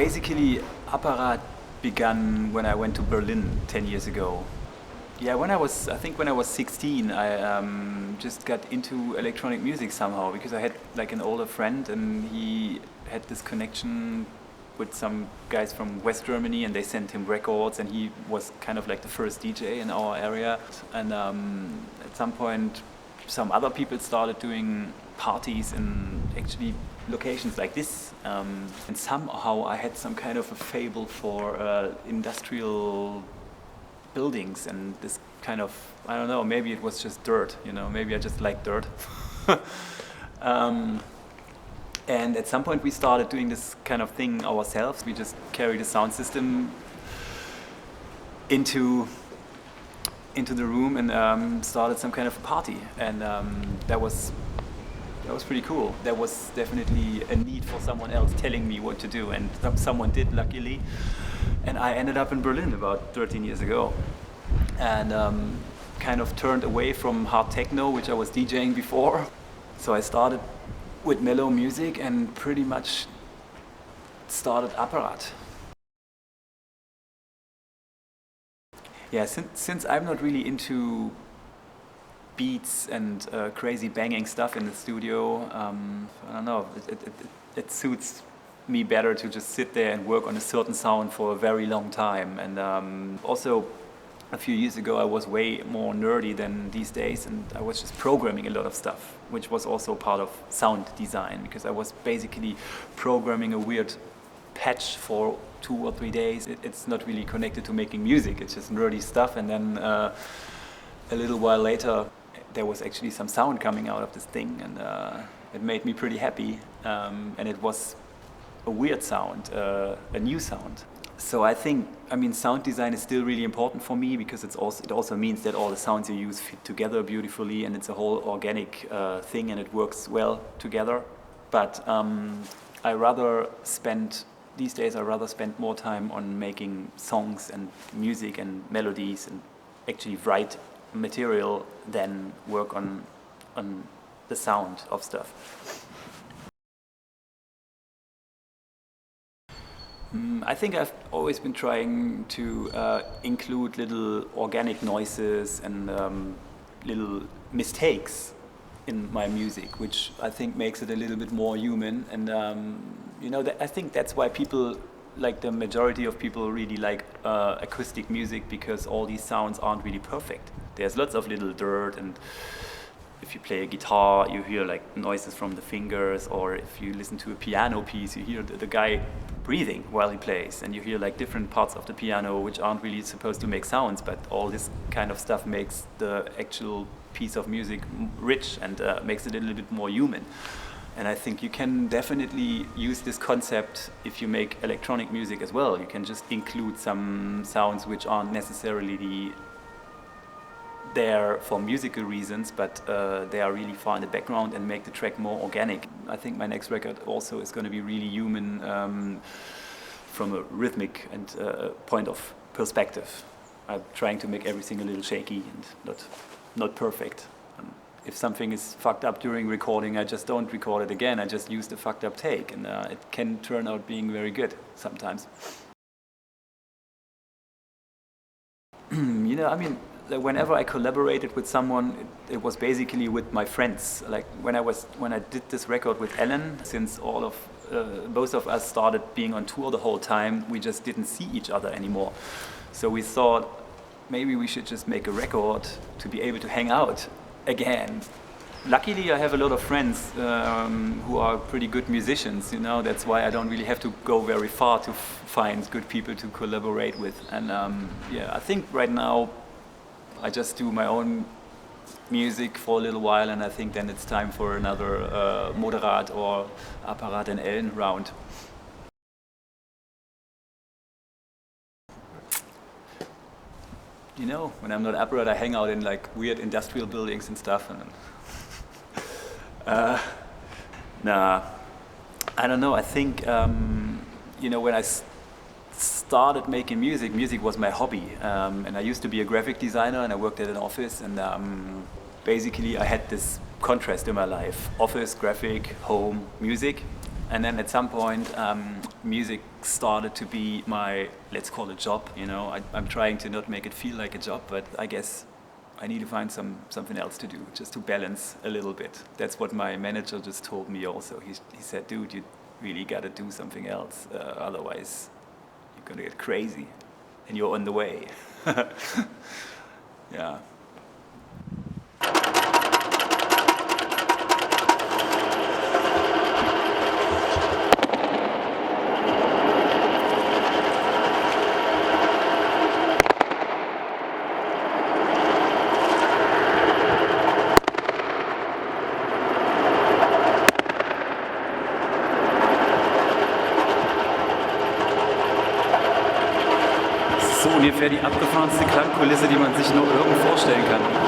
basically, Apparat began when I went to Berlin 10 years ago. Yeah, I think when I was 16, I just got into electronic music somehow because I had like an older friend and he had this connection with some guys from West Germany and they sent him records and he was kind of like the first DJ in our area. And at some point, some other people started doing parties in actually locations like this. And somehow I had some kind of a fable for industrial buildings and this kind of, I don't know, maybe it was just dirt, maybe I just like dirt. And at some point we started doing this kind of thing ourselves. We just carried a sound system into the room and started some kind of a party. And that was pretty cool. There was definitely a need for someone else telling me what to do, and someone did, luckily. And I ended up in Berlin about 13 years ago and kind of turned away from hard techno, which I was DJing before. So I started with mellow music and pretty much started Apparat. Yeah, since I'm not really into beats and crazy banging stuff in the studio, I don't know, it suits me better to just sit there and work on a certain sound for a very long time. And also a few years ago I was way more nerdy than these days and I was just programming a lot of stuff, which was also part of sound design because I was basically programming a weird patch for 2 or 3 days. It's not really connected to making music, it's just nerdy stuff. And then a little while later there was actually some sound coming out of this thing and it made me pretty happy. And it was a weird sound, a new sound. So I think, sound design is still really important for me because it also means that all the sounds you use fit together beautifully and it's a whole organic thing and it works well together. But these days I rather spend more time on making songs and music and melodies and actually write material than work on the sound of stuff. I think I've always been trying to include little organic noises and little mistakes in my music, which I think makes it a little bit more human. And I think that's why people, like the majority of people, really like acoustic music, because all these sounds aren't really perfect. There's lots of little dirt, and if you play a guitar, you hear like noises from the fingers, or if you listen to a piano piece, you hear the guy breathing while he plays, and you hear like different parts of the piano which aren't really supposed to make sounds, but all this kind of stuff makes the actual piece of music rich and makes it a little bit more human. And I think you can definitely use this concept if you make electronic music as well. You can just include some sounds which aren't necessarily there for musical reasons, but they are really far in the background and make the track more organic. I think my next record also is going to be really human from a rhythmic and point of perspective. I'm trying to make everything a little shaky and not perfect. If something is fucked up during recording, I just don't record it again. I just use the fucked up take, and it can turn out being very good sometimes. Whenever I collaborated with someone, it was basically with my friends. Like when I did this record with Ellen, since both of us started being on tour the whole time, we just didn't see each other anymore. So we thought maybe we should just make a record to be able to hang out again. Luckily, I have a lot of friends who are pretty good musicians. That's why I don't really have to go very far to find good people to collaborate with. And I think right now I just do my own music for a little while, and I think then it's time for another Moderat or Apparat and Ellen round. When I'm not Apparat, I hang out in like weird industrial buildings and stuff. And I don't know. I think when I started making music was my hobby, and I used to be a graphic designer and I worked at an office, and basically I had this contrast in my life: office, graphic, home, music. And then at some point, music started to be my, let's call it job, you know. I'm trying to not make it feel like a job, but I guess I need to find something else to do, just to balance a little bit. That's what my manager just told me also. He said, dude, you really got to do something else, otherwise you're going to get crazy, and you're on the way. Yeah. So ungefähr die abgefahrenste Klangkulisse, die man sich nur irgendwo vorstellen kann.